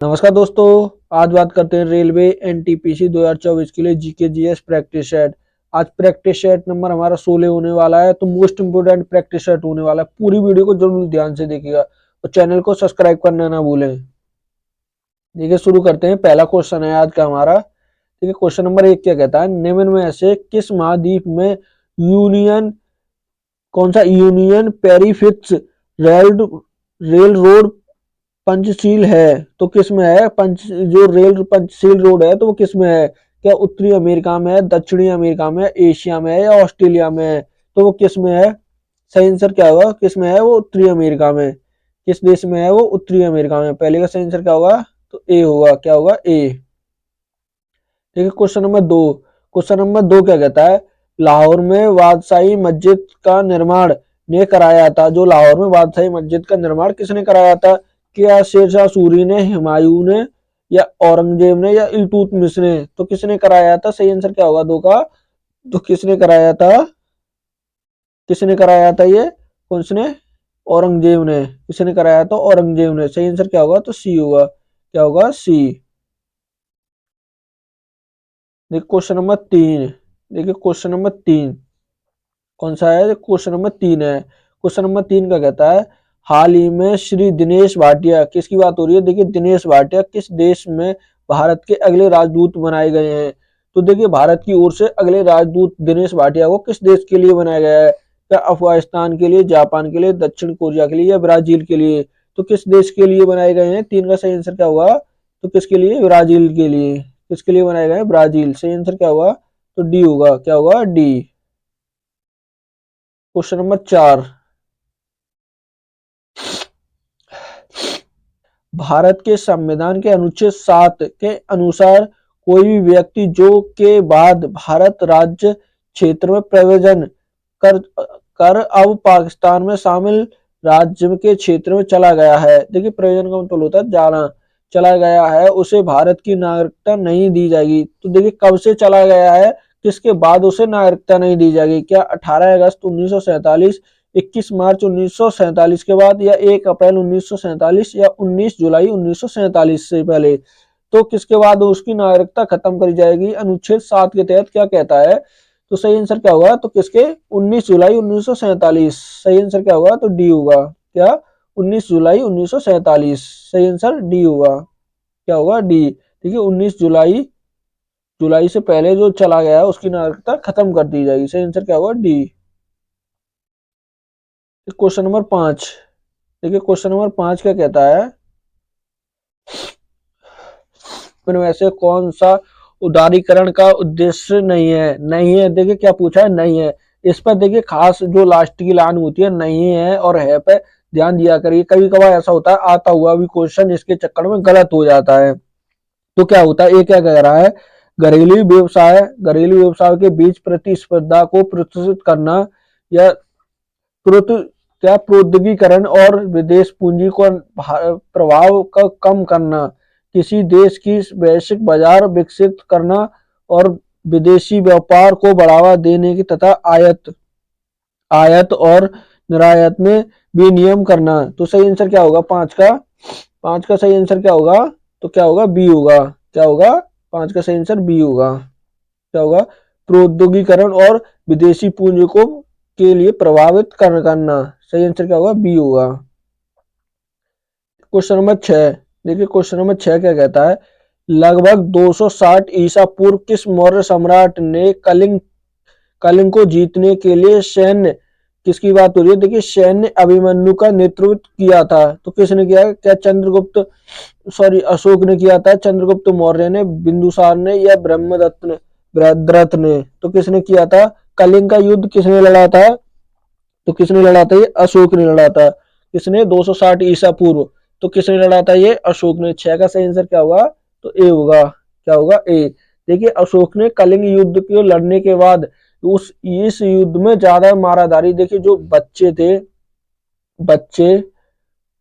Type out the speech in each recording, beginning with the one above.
नमस्कार दोस्तों, आज बात करते हैं रेलवे एनटीपीसी 2024 के लिए जीके जीएस प्रैक्टिस सेट। आज प्रैक्टिस सेट नंबर हमारा 16 होने वाला है, तो मोस्ट इंपोर्टेंट प्रैक्टिस सेट होने वाला है। पूरी वीडियो को जरूर ध्यान से देखिएगा और चैनल को सब्सक्राइब करना ना भूलें। देखिए शुरू करते हैं। पहला क्वेश्चन है आज का हमारा। देखिए क्वेश्चन नंबर 1 क्या कहता है, निम्न में से किस महाद्वीप में यूनियन कौन सा यूनियन पेरिफिक्स रेल रोड पंचशील है? तो किस में है? जो रेल पंचशील रोड है तो वो किस में है? क्या उत्तरी अमेरिका में है, दक्षिणी अमेरिका में है, एशिया में है या ऑस्ट्रेलिया में है? तो वो किस में है? सही आंसर क्या होगा? किस में है? वो उत्तरी अमेरिका में। किस देश में है वो? उत्तरी अमेरिका में। पहले का सही आंसर क्या होगा? तो ए होगा। क्या होगा? ए। देखिए क्वेश्चन नंबर 2। क्वेश्चन नंबर 2 क्या कहता है, लाहौर में बादशाही मस्जिद का निर्माण ने कराया था। जो लाहौर में बादशाही मस्जिद का निर्माण किसने कराया था? क्या शेरशाह सूरी ने, हुमायूं ने या औरंगजेब ने या इल्तुतमिश ने? तो किसने कराया था? सही आंसर क्या होगा 2 का? तो किसने कराया था? किसने कराया था ये? कौन ने? औरंगजेब ने। किसने कराया था? औरंगजेब ने। सही आंसर क्या होगा? तो सी होगा। क्या होगा? सी। देखिए क्वेश्चन नंबर 3। देखिए क्वेश्चन नंबर 3 कौन सा है? क्वेश्चन नंबर 3 है। क्वेश्चन नंबर 3 का कहता है, हाल ही में श्री दिनेश भाटिया, किसकी बात हो रही है? देखिए दिनेश भाटिया किस देश में भारत के अगले राजदूत बनाए गए हैं? तो देखिए भारत की ओर से अगले राजदूत दिनेश भाटिया को किस देश के लिए बनाया गया है? क्या अफगानिस्तान के लिए, जापान के लिए, दक्षिण कोरिया के लिए या ब्राजील के लिए? तो किस देश के लिए बनाए गए हैं? 3 का सही आंसर क्या होगा? तो किसके लिए? ब्राजील के लिए। किसके लिए बनाए गए हैं? ब्राजील। सही आंसर क्या होगा? तो डी होगा। क्या होगा? डी। Question number 4। भारत के संविधान के अनुच्छेद 7 के अनुसार कोई भी व्यक्ति जो के बाद भारत राज्य क्षेत्र में प्रवेशन कर कर अब पाकिस्तान में शामिल राज्य के क्षेत्र में चला गया है। देखिए प्रयोजन का मतलब होता है जाना। चला गया है, उसे भारत की नागरिकता नहीं दी जाएगी। तो देखिए कब से चला गया है, किसके बाद उसे नागरिकता नहीं दी जाएगी? क्या 18 अगस्त 1947, 21 मार्च 1947 के बाद या 1 अप्रैल 1947 या 19 जुलाई 1947 से पहले? तो किसके बाद उसकी नागरिकता खत्म करी जाएगी? अनुच्छेद 7 के तहत क्या कहता है? तो सही आंसर क्या होगा? तो किसके? 19 जुलाई 1947। सही आंसर क्या होगा? तो डी होगा। क्या? 19 जुलाई 1947। सही आंसर डी होगा। क्या होगा? डी। देखिए 19 जुलाई जुलाई से पहले जो चला गया उसकी नागरिकता खत्म कर दी जाएगी। सही आंसर क्या होगा? डी। Question number 5। देखिए क्वेश्चन नंबर 5 क्या कहता है, इनमें से कौन सा उदारीकरण का उद्देश्य नहीं है? नहीं है। देखिए क्या पूछा है? नहीं है। इस पर देखिए खास जो लास्ट की लाइन होती है नहीं है और है पे ध्यान दिया करिए। कभी कभार ऐसा होता है आता हुआ भी क्वेश्चन इसके चक्कर में गलत हो जाता है। तो क्या होता है, ये क्या कह रहा है, घरेलू व्यवसाय के बीच प्रतिस्पर्धा को प्रोत्साहित करना या क्या प्रौद्योगिकरण और विदेश पूंजी को प्रभाव का कम करना, किसी देश की वैश्विक बाजार विकसित करना और विदेशी व्यापार को बढ़ावा देने की तथा आयात और निर्यात में विनियम करना। तो सही आंसर क्या होगा? 5 का सही आंसर क्या होगा? तो क्या होगा? बी होगा। क्या होगा? 5 का सही आंसर बी होगा। क्या होगा? प्रौद्योगिकरण और विदेशी पूंजी को के लिए प्रभावित करना। सही आंसर क्या होगा? बी होगा। Question number 6। देखिए क्वेश्चन नंबर 6 क्या कहता है, लगभग 260 ईसा पूर्व किस मौर्य सम्राट ने कलिंग को जीतने के लिए सैन्य, किसकी बात हो रही है? देखिए सैन्य अभिमन्यु का नेतृत्व किया था। तो किसने किया? क्या अशोक ने किया था, चंद्रगुप्त मौर्य ने, बिंदुसार ने या बृहद्रथ ने? तो किसने किया था? कलिंग का युद्ध किसने लड़ा था? तो किसने लड़ा था? ये अशोक ने लड़ा था। किसने? 260 ईसा पूर्व। तो किसने लड़ा था? ये अशोक ने। 6 का सही आंसर क्या होगा? तो ए होगा। क्या होगा? ए। देखिए अशोक ने कलिंग युद्ध को लड़ने के बाद उस इस युद्ध में ज्यादा माराधारी, देखिए जो बच्चे थे, बच्चे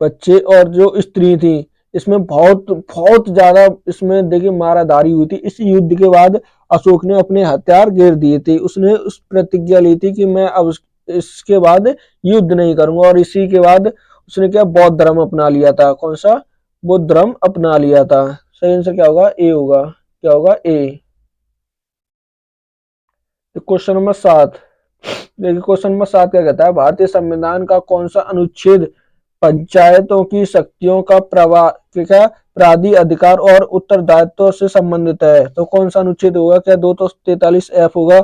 बच्चे और जो स्त्री थी, इसमें बहुत बहुत ज्यादा इसमें देखिए माराधारी हुई थी। इस युद्ध के बाद अशोक ने अपने हथियार गिर दिए थे। उसने उस प्रतिज्ञा ली थी कि मैं अब इसके बाद युद्ध नहीं करूंगा और इसी के बाद उसने क्या बौद्ध धर्म अपना लिया था। कौन सा? वो धर्म अपना लिया था। सही आंसर क्या होगा? ए होगा। क्या होगा? ए। क्वेश्चन नंबर 7, देखिए क्वेश्चन नंबर 7 क्या कहता है, भारतीय संविधान का कौन सा अनुच्छेद पंचायतों की शक्तियों का प्राधि अधिकार और उत्तरदायित्व से संबंधित है? तो कौन सा अनुच्छेद होगा? क्या 243F होगा,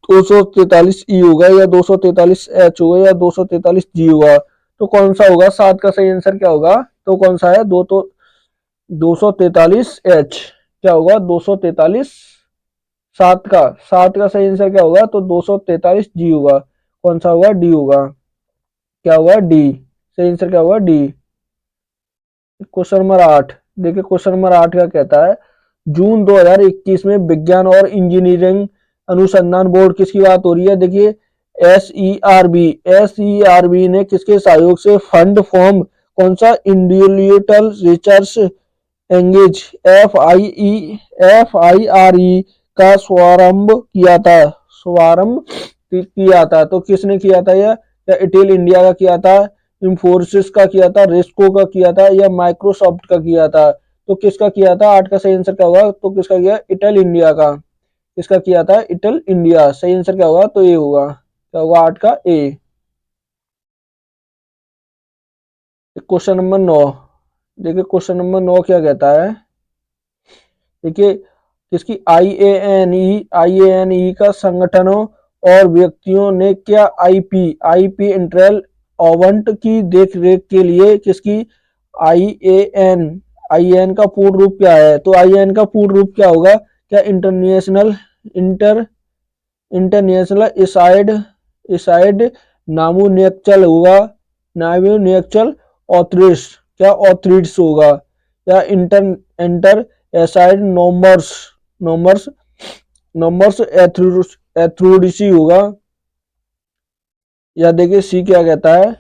243E होगा, या 243H होगा, या 243G होगा? तो कौन सा होगा? 7 का सही आंसर क्या होगा? तो कौन सा है? 243H। क्या होगा? 243। 7 का सही आंसर क्या होगा? तो 243G होगा। कौन सा होगा? डी होगा। क्या होगा? डी। सही आंसर क्या होगा? डी। क्वेश्चन नंबर 8, देखिए क्वेश्चन नंबर 8 क्या कहता है, जून 2021 में विज्ञान और इंजीनियरिंग अनुसंधान बोर्ड, किसकी बात हो रही है? देखिए एसईआरबी ने किसके सहयोग से फंड फॉर्म, कौन सा? इंडिविजुअल रिसर्च एंगेज FIRE का शुभारंभ किया था। तो किसने किया था? या इटेल इंडिया का किया था, इंफोसिस का किया था, रिस्को का किया था, या माइक्रोसॉफ्ट का किया था? तो किसका किया था? 8 का सही आंसर क्या होगा? तो किसका किया? इटेल इंडिया का। किसका किया था? इटेल इंडिया। सही आंसर क्या होगा? तो ए होगा। क्या होगा? 8 का ए। क्वेश्चन नंबर 9, देखिए क्वेश्चन नंबर 9 क्या कहता है, देखिए किसकी? आईएएनई का संगठनों और व्यक्तियों ने क्या आईपी इंटेल ओवंट की देख रेख के लिए किसकी? आईएएन का पूर्ण रूप क्या है? तो आईएएन का पूर्ण रूप क्या होगा? क्या इंटर इंटरनेशनल इसाइड नामुनियक्चल होगा, नामुनियक्चल ऑथरिट्स, क्या ऑथरिट्स होगा, या इंटर एसाइड नॉमर्स नॉमर्स एथ्रोडिसी होगा, या देखिए सी क्या कहता है,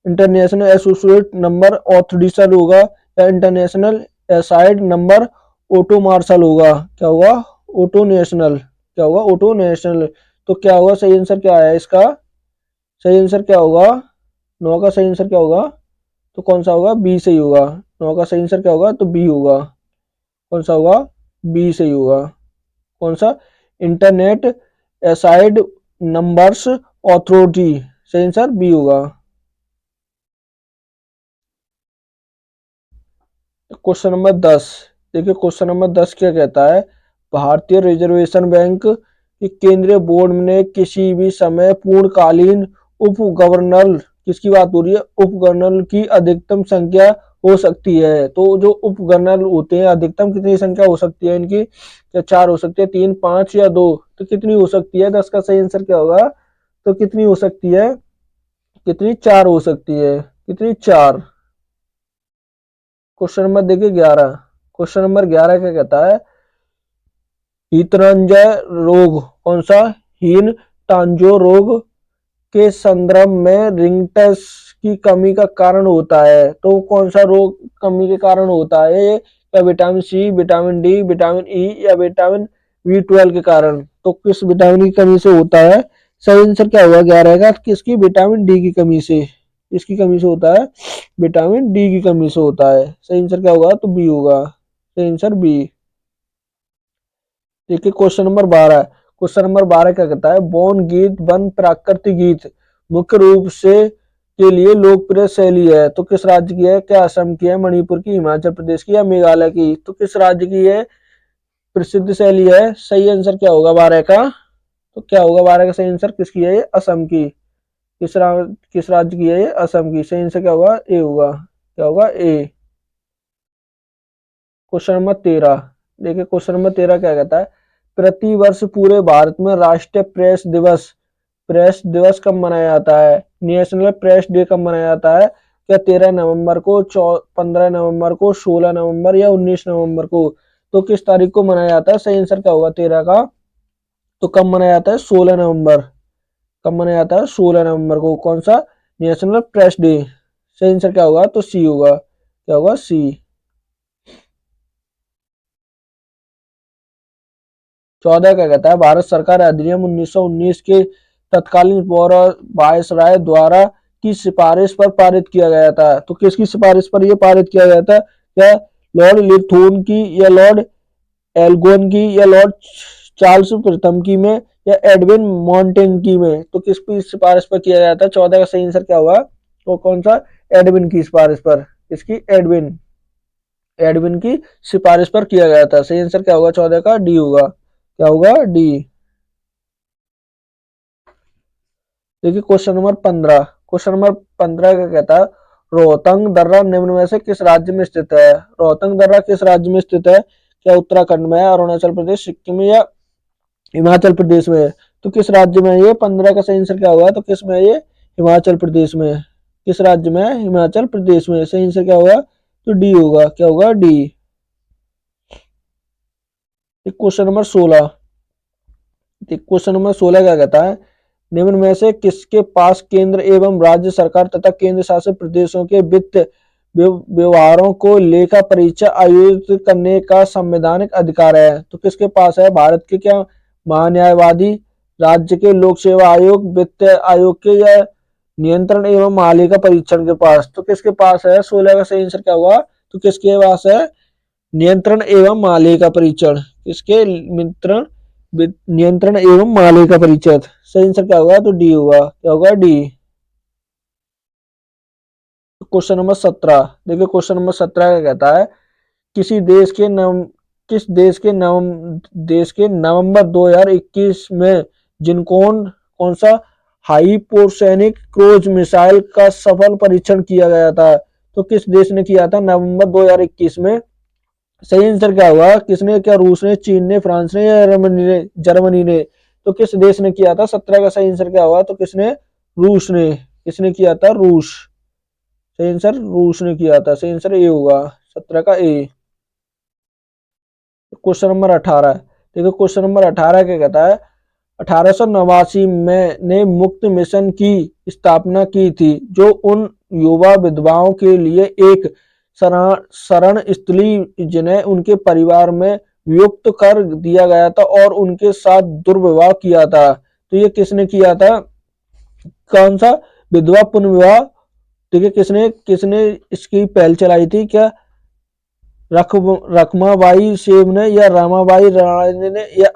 इंटरनेशनल एसोसिएट नंबर ऑथरिटिसल होगा, या इंटरनेशनल एसाइड नंबर ऑटो मार्शल होगा। क्या होगा? Auto national. क्या होगा? Auto national. तो क्या होगा? सही आंसर क्या है इसका? सही आंसर क्या होगा? 9 का सही आंसर क्या होगा? तो कौन सा होगा? बी सही होगा। 9 का सही आंसर क्या होगा? तो बी होगा। कौन सा होगा? बी सही होगा। कौन सा? Internet aside numbers authority. सही आंसर बी होगा। क्वेश्चन नंबर 10, देखिए क्वेश्चन नंबर 10 क्या कहता है, भारतीय रिजर्वेशन बैंक के केंद्रीय बोर्ड ने किसी भी समय पूर्णकालीन उप गवर्नर, किसकी बात हो रही है? उप गवर्नर की अधिकतम संख्या हो सकती है। तो जो उप गवर्नर होते हैं, अधिकतम कितनी संख्या हो सकती है इनकी? या 4 हो सकती है, 3, 5 या 2? तो कितनी हो सकती है? 10 का सही आंसर क्या होगा? तो कितनी हो सकती है? कितनी? 4 हो सकती है। कितनी? 4। क्वेश्चन नंबर देखिए 11, क्वेश्चन नंबर 11 क्या कहता है, हीतरंजय रोग, कौन सा? हीन टांजो रोग के संदर्भ में रिंगटस की कमी का कारण होता है। तो कौन सा रोग कमी के कारण होता है? या vitamin C, vitamin D, vitamin E, या विटामिन B12 के कारण? तो किस विटामिन की कमी से होता है? सही आंसर क्या होगा? 11 का किसकी? विटामिन डी की कमी से। इसकी कमी से होता है? विटामिन डी की कमी से होता है। सही आंसर क्या होगा? तो बी होगा। सही आंसर बी। देखिए क्वेश्चन नंबर 12, क्वेश्चन नंबर 12 क्या कहता है, बौन गीत वन प्राकृतिक गीत मुख्य रूप से के लिए लोकप्रिय शैली है। तो किस राज्य की है? क्या असम की है, मणिपुर की, हिमाचल प्रदेश की, या मेघालय की? तो किस राज्य की है प्रसिद्ध शैली है? सही आंसर क्या होगा 12 का? तो क्या होगा 12 का सही आंसर? किसकी है ये? असम की। किस राज्य की है ये? असम की। सही आंसर क्या होगा? ए होगा। क्या होगा? ए। क्वेश्चन नंबर 13, देखिए क्वेश्चन नंबर 13 क्या कहता है, प्रति वर्ष पूरे भारत में राष्ट्रीय प्रेस दिवस कब मनाया जाता है? नेशनल प्रेस डे कब मनाया जाता है? क्या 13 नवंबर को, 15 नवंबर को, 16 नवंबर, या 19 नवंबर को? तो किस तारीख को मनाया जाता है? सही आंसर क्या होगा 13 का? तो कब मनाया जाता है? 16 नवंबर। कब मनाया जाता है? 16 नवंबर को। कौन सा? National press day. सही आंसर क्या होगा? तो सी होगा। क्या होगा? सी। 14 क्या कहता है, भारत सरकार अधिनियम 1919 के तत्कालीन वायसराय द्वारा की सिफारिश पर पारित किया गया था। तो किसकी सिफारिश पर यह पारित किया गया था? क्या लॉर्ड लिथोन की या लॉर्ड एल्गोन की या लॉर्ड चार्ल्स प्रथम की में या एडविन मॉन्टेग्यू में? तो किसकी सिफारिश पर किया गया था? 14 का सही आंसर क्या होगा? तो कौन सा? एडविन की सिफारिश पर। इसकी एडविन की सिफारिश पर किया गया था। सही आंसर क्या होगा? 14 का डी होगा। क्या होगा? डी। देखिए क्वेश्चन नंबर 15। क्वेश्चन नंबर 15 का कहता है रोहतंग दर्रा निम्न में से किस राज्य में स्थित है? रोहतंग दर्रा किस राज्य में स्थित है? क्या उत्तराखंड में है, अरुणाचल प्रदेश, सिक्किम में या हिमाचल प्रदेश में? तो किस राज्य में? ये 15 का सही आंसर क्या होगा? तो किस में? ये हिमाचल प्रदेश में। किस राज्य में? हिमाचल प्रदेश में। सही आंसर क्या होगा? तो डी होगा। क्या होगा? D. Question number 16। Question number 16 क्या कहता है निम्न में से किसके पास केंद्र एवं राज्य सरकार तथा केंद्र शासित प्रदेशों के वित्त व्यवहारों को लेखा परीक्षा आयोजित करने का संवैधानिक अधिकार है? तो किसके पास है? भारत के क्या महान्यायवादी, राज्य के लोक सेवा आयोग, वित्त आयोग के, या नियंत्रण एवं महालेखा परीक्षण के पास? तो किसके पास है? 16 का सही आंसर क्या होगा? तो किसके पास है? नियंत्रण एवं महालेखा परीक्षण। किसके? नियंत्रण एवं महालेखा परीक्षण। सही आंसर क्या होगा? तो डी होगा। क्या होगा? डी। Question number 17। देखिए क्वेश्चन नंबर 17 का कहता है किस देश के नवंबर 2021 में जिनकोन कौन सा हाइपोसोनिक क्रूज मिसाइल का सफल परीक्षण किया गया था? तो किस देश ने किया था नवंबर 2021 में? सही आंसर क्या होगा? किसने? क्या रूस ने, चीन ने, फ्रांस ने या जर्मनी ने? तो किस देश ने किया था? 17 का सही आंसर क्या होगा? तो किसने? रूस ने। किसने किया था? रूस। सही आंसर रूस ने किया था। सही आंसर ए होगा। 17 का ए। Question number 18। देखो क्वेश्चन नंबर 18 क्या कहता है 1889 में ने मुक्त मिशन की स्थापना की थी जो उन युवा विधवाओं के लिए एक शरण स्थली जिन्हें उनके परिवार में वियुक्त कर दिया गया था और उनके साथ दुर्व्यवहार किया था। तो ये किसने किया था? कौन सा? विधवा पुनर्विवाह। ठीक है, किसने किसने इसकी पहल चलाई थी? क्या रखमाबाई सेब ने या रामाबाई राणे ने या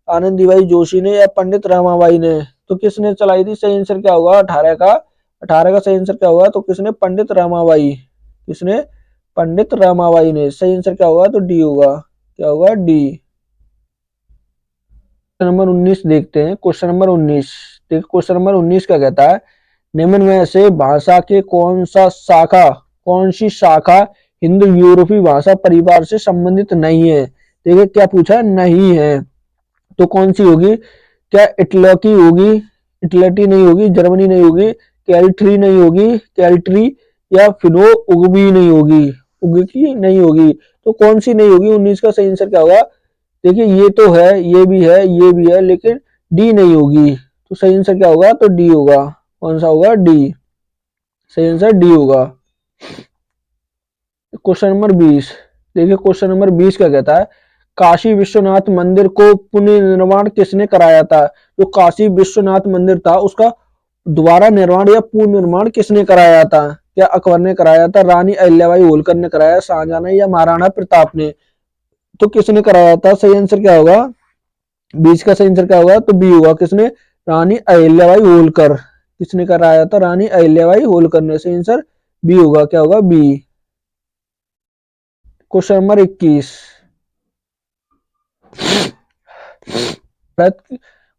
आनंदीबाई जोशी ने या पंडित रामाबाई ने? तो किसने चलाई थी? सही आंसर क्या होगा? 18 का सही आंसर क्या होगा? तो किसने? पंडित रामाबाई। किसने? पंडित रामाबाई ने। सही आंसर क्या होगा? तो डी होगा। क्या होगा? डी। क्वेश्चन नंबर 19 देखते हैं। Question number 19। देखिए क्वेश्चन नंबर 19 क्या कहता है निम्न में से भाषा के कौन सी शाखा हिंदू यूरोपीय भाषा परिवार से संबंधित नहीं है? देखिए क्या पूछा? नहीं है। तो कौन सी होगी? क्या इटलकी होगी? इटलटी नहीं होगी, जर्मनी नहीं होगी, कैल्ट्री नहीं होगी, कैल्ट्री, या फिनो उगबी नहीं होगी, उगकी नहीं होगी? तो कौन सी नहीं होगी? 19 का सही आंसर क्या होगा? देखिए ये तो है, ये भी है, ये भी है, लेकिन डी नहीं होगी। तो सही आंसर क्या होगा? तो डी होगा। कौन सा होगा? डी। सही आंसर डी होगा। Question number 20। देखिए क्वेश्चन नंबर 20 क्या कहता है काशी विश्वनाथ मंदिर को पुनर्निर्माण किसने कराया था? जो काशी विश्वनाथ मंदिर था उसका दोबारा निर्माण या पुनर्निर्माण किसने कराया था? क्या अकबर ने कराया था, रानी अहिल्याबाई होलकर ने कराया, शाहजहां ने, या महाराणा प्रताप ने? तो किसने कराया था? सही आंसर क्या होगा? 20 का सही आंसर क्या होगा? तो बी होगा। किसने? रानी अहिल्याबाई होलकर। किसने कराया था? रानी अहिल्याबाई होलकर ने। सही आंसर बी होगा। क्या होगा? बी। Question number 21।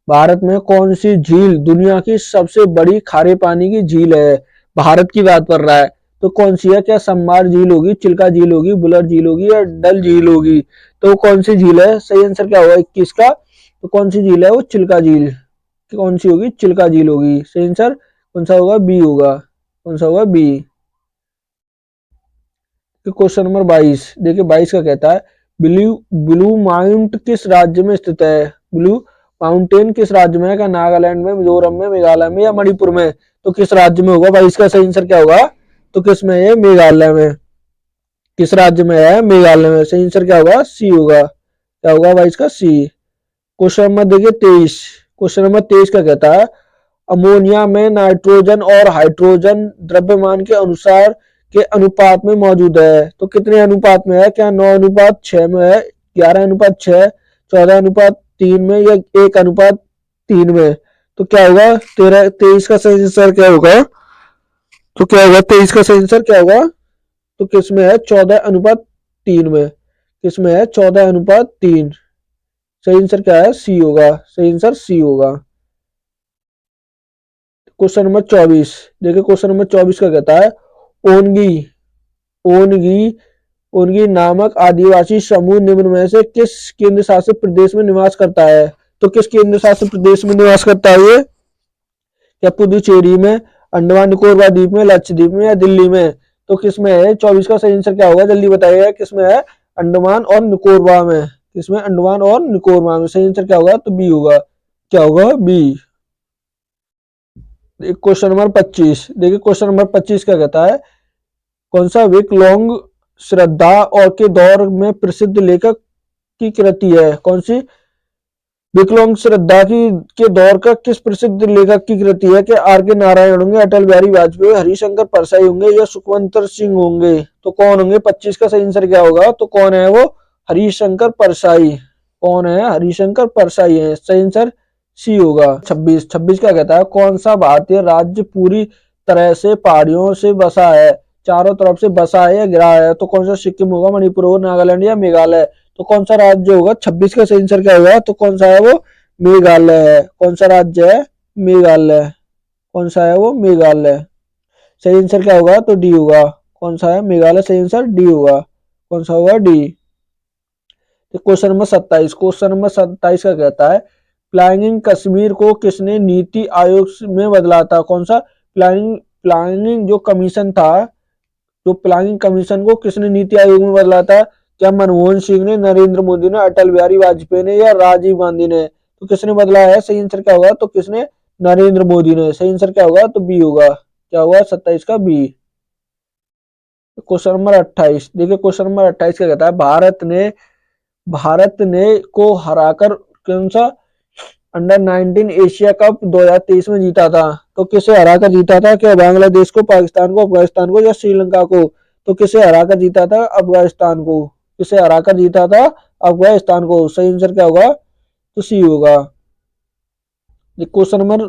भारत में कौन सी झील दुनिया की सबसे बड़ी खारे पानी की झील है? भारत की बात कर रहा है तो कौन सी है? क्या संबार झील होगी, चिल्का झील होगी, बुलर झील होगी, या डल झील होगी? तो कौन सी झील है? सही आंसर क्या होगा 21 का? तो कौन सी झील है? वो चिल्का झील। कौन सी होगी? चिल्का झील होगी। सही आंसर कौन सा होगा? बी होगा। कौन सा होगा? बी। Question number 22। देखिए 22 का कहता है ब्लू माउंट किस राज्य में स्थित है? ब्लू माउंटेन किस राज्य में है? क्या नागालैंड में, मिजोरम में, मेघालय में, या मणिपुर में? तो किस राज्य में होगा? 22 का सही आंसर क्या होगा? तो किस में है? मेघालय में। किस राज्य में है? मेघालय में। सही आंसर क्या होगा? सी होगा। क्या होगा? 22 का सी। क्वेश्चन नंबर देखिए 23। क्वेश्चन नंबर 23 का कहता है अमोनिया में नाइट्रोजन और हाइड्रोजन द्रव्यमान के अनुसार के अनुपात में मौजूद है। तो कितने अनुपात में है? क्या 9:6 में है, 11:6, 14:3 में, या 1:3 में? तो क्या होगा? 23 का सही आंसर क्या होगा? तो क्या होगा 23 का सही आंसर क्या होगा? तो किस में है? 14:3 में। किस में है? 14:3। सही आंसर क्या है? सी होगा। सही आंसर सी होगा। क्वेश्चन नंबर 24 देखिए, क्वेश्चन नंबर 24 का कहता है ओनगी ओनगी ओनगी नामक आदिवासी समूह निम्न में से किस केंद्र शासित प्रदेश में निवास करता है? तो किस केंद्र शासित प्रदेश में निवास करता है ये? क्या पुदुचेरी में, अंडमान निकोबार द्वीप में, लक्षद्वीप में, या दिल्ली में? तो किस में है? 24 का सही आंसर क्या होगा? जल्दी बताइएगा। किस में है? अंडमान और निकोबार में। किसमें? अंडमान और निकोबार में। सही आंसर क्या होगा? तो बी होगा। क्या होगा? बी। क्वेश्चन नंबर 25 देखिए, क्वेश्चन नंबर 25 क्या कहता है कौन सा विकलांग श्रद्धा और के दौर में प्रसिद्ध लेखक की कृति है? कौन सी विकलांग श्रद्धा की के दौर का किस प्रसिद्ध लेखक की कृति है? कि आर के नारायण होंगे, अटल बिहारी वाजपेयी, हरिशंकर परसाई होंगे, या सुखवंत सिंह होंगे? तो कौन होंगे? 25 का सही आंसर क्या होगा? तो कौन है वो? हरिशंकर परसाई। कौन है? हरिशंकर परसाई है। सही आंसर सी होगा। 26 क्या कहता है कौन सा भारतीय राज्य पूरी तरह से पहाड़ियों से बसा है? चारों तरफ से बसा है या घिरा है? तो कौन सा? सिक्किम होगा, मणिपुर होगा, नागालैंड, या मेघालय? तो कौन सा राज्य होगा? 26 का सही आंसर क्या होगा? तो कौन सा है वो? मेघालय है। कौन सा राज्य है? मेघालय। कौन सा है वो? मेघालय। सही आंसर क्या होगा? तो डी होगा। कौन सा है? मेघालय। सही आंसर डी होगा। कौन सा होगा? D. Question number 27 question number 27 का कहता है प्लानिंग कश्मीर को किसने नीति आयोग में बदला था? कौन सा? प्लानिंग जो कमीशन था, जो प्लानिंग कमीशन को किसने नीति आयोग में बदला था? क्या मनमोहन सिंह ने, नरेंद्र मोदी ने, अटल बिहारी वाजपेयी ने, या राजीव गांधी ने? तो किसने बदला है? सही आंसर क्या होगा? तो किसने? नरेंद्र मोदी ने। सही आंसर क्या होगा? तो बी होगा। क्या होगा? 27 का बी। क्वेश्चन नंबर 28 देखिए, क्वेश्चन नंबर 28 क्या कहता है भारत ने को हराकर कौन सा अंडर-19 एशिया कप 2023 में जीता था? तो किसे हराकर जीता था? क्या बांग्लादेश को, पाकिस्तान को, अफगानिस्तान को, या श्रीलंका को? तो किसे हराकर जीता था? अफगानिस्तान को। किसे हराकर जीता था? अफगानिस्तान को। सही आंसर क्या होगा? तो सी होगा। क्वेश्चन नंबर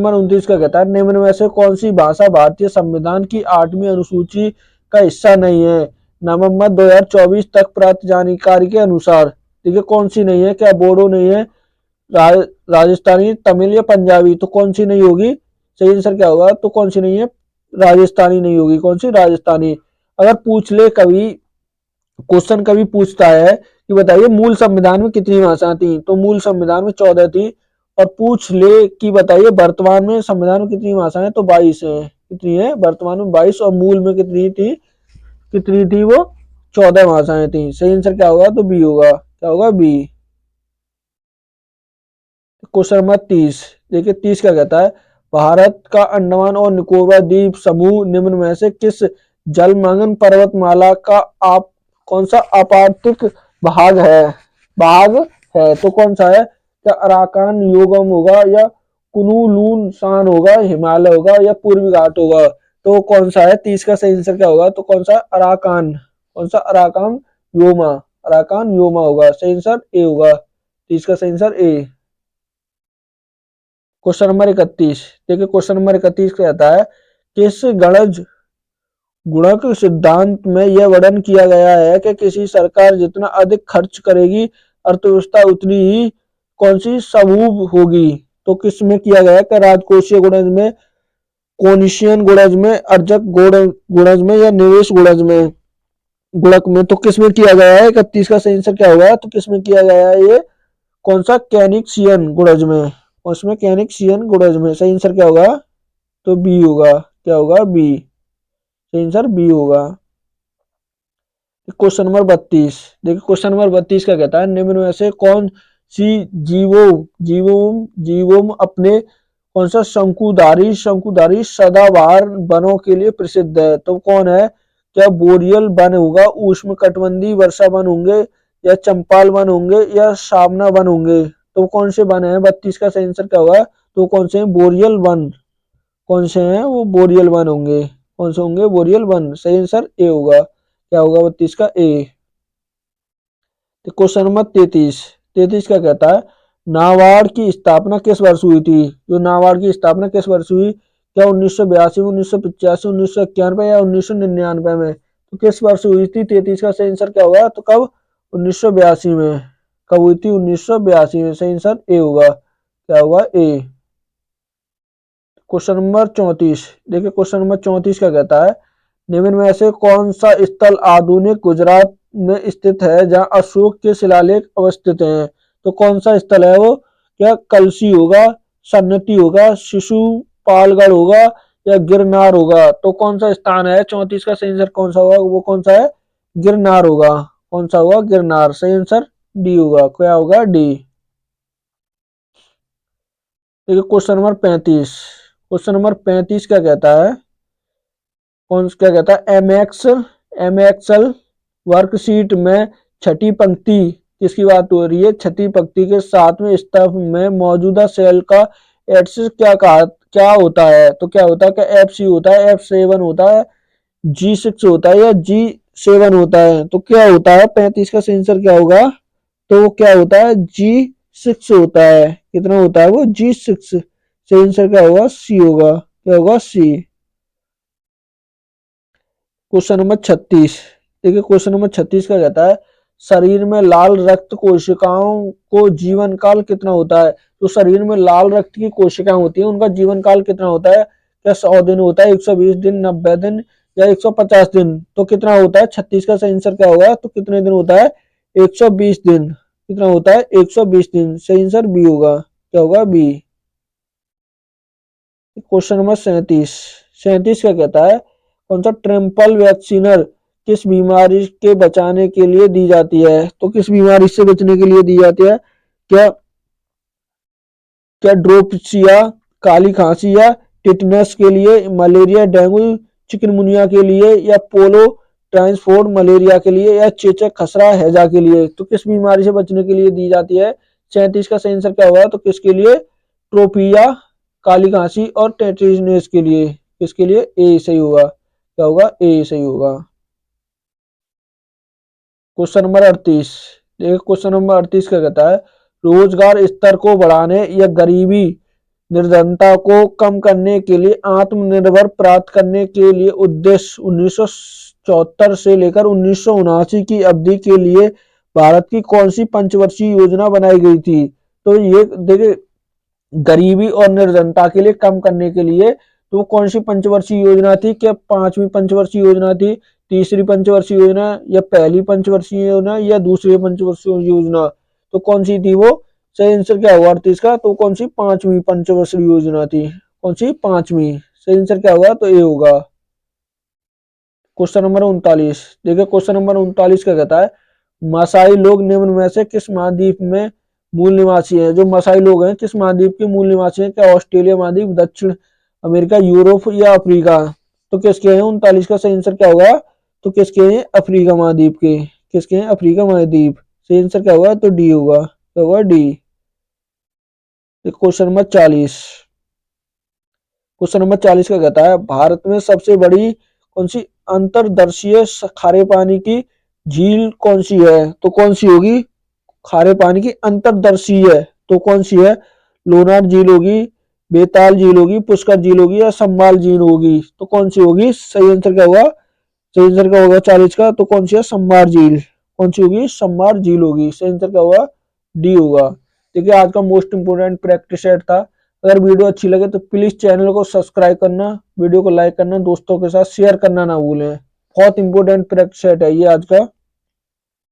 29 का कहता है निम्न में से कौन सी भाषा भारतीय संविधान की 8वीं अनुसूची का हिस्सा नहीं है? नवंबर 2024 तक प्राप्त जानकारी के अनुसार। देखिए, कौन सी नहीं है? क्या बोडो नहीं है, राजस्थानी, तमिल, या पंजाबी? तो कौन सी नहीं होगी? सही आंसर क्या होगा? तो कौन सी नहीं है? राजस्थानी नहीं होगी। कौन सी? राजस्थानी। अगर पूछ ले कभी, क्वेश्चन कभी पूछता है कि बताइए मूल संविधान में कितनी भाषा थी? तो मूल संविधान में 14 थी। और पूछ ले कि बताइए वर्तमान में संविधान में कितनी भाषाएं? तो 22 है। कितनी है? वर्तमान में 22। और मूल में कितनी थी? कितनी थी वो? 14 भाषाएं थी। सही आंसर क्या होगा? तो बी होगा। क्या होगा? बी। क्वेश्चन नंबर 30 देखिए, 30 क्या कहता है भारत का अंडमान और निकोबार द्वीप समूह निम्न में से किस जलमग्न पर्वतमाला का आप कौन सा अपार्थिक भाग है? तो कौन सा है? क्या अराकान योगम होगा, या कुनलून शान होगा, हिमालय होगा, या पूर्वी घाट होगा? तो कौन सा है? 30 का सही आंसर क्या होगा? तो कौन सा? अराकान। कौन सा? अराकान योमा होगा। सही आंसर ए होगा। 30 का सही आंसर ए। क्वेश्चन नंबर 31 देखिए, क्वेश्चन नंबर 31 कहता है किस गणज गुणक सिद्धांत में यह वर्णन किया गया है कि किसी सरकार जितना अधिक खर्च करेगी अर्थव्यवस्था उतनी ही कौन सी समूह होगी? तो किस में किया गया है? कि राजकोषीय गुणज में, कोनिशियन गुणज में, अर्जक गुणज में, या निवेश गुणक में? तो किस में किया गया है? 31 का सही आंसर क्या होगा? तो किस में किया गया है ये? कौन सा? केनिक्सियन गुणज में। उसमें केनिक्सियन गुणज में। सही आंसर क्या होगा? तो बी होगा। क्या होगा? बी। सही आंसर बी होगा। क्वेश्चन नंबर 32 देखिए, क्वेश्चन नंबर 32 क्या कहता है निम्न में से कौन सी जीवोम अपने कौन सा शंकुधारी सदाबहार वनों के लिए प्रसिद्ध है? तो कौन है? क्या बोरियल वन होगा, उष्णकटिबंधीय वर्षा वन होंगे, या चंपाल वन होंगे, या सावना वन होंगे? तो कौन से वन है? 32 का सही आंसर क्या होगा? तो कौन से? Boreal one. कौन से हैं? वो बोरियल वन होंगे। कौन से होंगे, बोरियल 1। सही आंसर ए होगा। क्या होगा 32 का, ए। Question number 33। 33 क्या कहता है, नाबार्ड की स्थापना किस वर्ष हुई थी। जो नाबार्ड की स्थापना किस वर्ष हुई, क्या 1982 में, 1985, 1991 या 1999 में। तो किस वर्ष हुई थी 33 का सही आंसर क्या होगा, तो कब, 1982 में। कब हुई थी, 1982 में। सही आंसर ए होगा। क्या होगा, ए। Question number 34। देखिए क्वेश्चन नंबर 34 क्या कहता है, निम्न में से कौन सा स्थल आधुनिक गुजरात में स्थित है जहां अशोक के शिलालेख अवस्थित हैं। तो कौन सा स्थल है वो, क्या कलसी होगा, सन्नति होगा, शिशुपालगढ़ होगा या गिरनार होगा। तो कौन सा स्थान है 34 का सही आंसर कौन सा होगा, वो कौन सा है, गिरनार होगा। कौन सा होगा, गिरनार। सही आंसर डी होगा। क्या होगा, डी। देखिए क्वेश्चन नंबर 35। क्वेश्चन नंबर 35 क्या कहता है, कौन क्या कहता है, एम एक्सएल वर्कशीट में छठी पंक्ति किसकी बात हो रही है, छठी पंक्ति के 7वें स्तंभ में मौजूदा सेल का एक्सिस क्या होता है। तो क्या होता है, क्या F6 होता है, F7 होता है, G6 होता है या G7 होता है। तो क्या होता है 35 का आंसर क्या होगा, तो वो क्या होता है, G6 होता है। कितना होता है वो, G6। सही आंसर क्या होगा, सी होगा। क्या होगा, सी। Question number 36। देखिए क्वेश्चन नंबर 36 का कहता है, शरीर में लाल रक्त कोशिकाओं को जीवन काल कितना होता है। तो शरीर में लाल रक्त की कोशिकाएं होती हैं, उनका जीवन काल कितना होता है, क्या 100 दिन होता है, 120 दिन, 90 दिन या 150 दिन। तो कितना होता है 36 का सही आंसर क्या होगा, तो कितने दिन होता है, 120 दिन। कितना होता है, 120 दिन। सही आंसर बी होगा। क्या होगा, बी। Question number 37। 37 क्या कहता है, कौन सा ट्रिपल वैक्सीनर किस बीमारी के बचाने के लिए दी जाती है। तो किस बीमारी से बचने के लिए दी जाती है, क्या क्या ड्रोपसिया, काली खांसी या टिटनस के लिए, मलेरिया, डेंगू, चिकनगुनिया के लिए या पोलो ट्रांसफोर्ड मलेरिया के लिए या चेचक, खसरा, हैजा के लिए। तो किस बीमारी से बचने के लिए दी जाती है। 37 का सही आंसर क्या होगा, तो किसके लिए, ट्रोपिया, काली खांसी और टेटनेस के लिए। किसके लिए, ए सही होगा। क्या होगा, ए सही होगा। Question number 38। देखिए क्वेश्चन नंबर 38 क्या कहता है, रोजगार स्तर को बढ़ाने या गरीबी निर्धनता को कम करने के लिए आत्मनिर्भर प्राप्त करने के लिए उद्देश्य 1974 से लेकर 1979 की अवधि के लिए भारत की कौन सी पंचवर्षीय योजना बनाई गई थी। तो ये देखिए गरीबी और निर्धनता के लिए कम करने के लिए, तो कौन सी पंचवर्षीय योजना थी, क्या 5वीं पंचवर्षीय योजना थी, तीसरी पंचवर्षीय योजना या पहली पंचवर्षीय योजना या दूसरी पंचवर्षीय योजना। तो कौन सी थी वो, सही आंसर क्या होगा 38 का, तो कौन सी 5वीं पंचवर्षीय योजना थी। कौन सी 5वीं। सही आंसर क्या होगा, तो ए होगा। Question number 39। देखिए क्वेश्चन नंबर 39 क्या कहता है, मसाई लोग निम्न में से किस महाद्वीप में मूल निवासी हैं। जो मसाई लोग हैं किस महाद्वीप के मूल निवासी हैं, क्या ऑस्ट्रेलिया महाद्वीप, दक्षिण अमेरिका, यूरोप या अफ्रीका। तो किसके हैं 39 का सही आंसर क्या होगा, तो किसके हैं, अफ्रीका महाद्वीप के। किसके हैं, अफ्रीका महाद्वीप। सही आंसर क्या होगा, तो डी होगा। क्या होगा, D. Question number 40। Question number 40 का कहता है, भारत में सबसे बड़ी कौन सी अंतर्दर्शीय खारे पानी की झील कौन सी है। तो कौन सी होगी, खारे पानी की अंतर्दर्शीय है, तो कौन सी है, लोनार झील होगी, बेताल झील होगी, पुष्कर झील होगी या संबाल झील होगी। तो कौन सी होगी, सही आंसर क्या होगा, सही आंसर क्या होगा 40 का, तो कौन सी है, संबार झील। कौन सी होगी, संबार झील होगी। सही आंसर क्या होगा, डी होगा। देखिए आज का मोस्ट इंपोर्टेंट प्रैक्टिस सेट था। अगर वीडियो अच्छी लगे तो प्लीज चैनल को सब्सक्राइब करना, वीडियो को लाइक करना, दोस्तों के साथ शेयर करना ना भूलें। बहुत इंपोर्टेंट प्रैक्टिस सेट है ये आज का।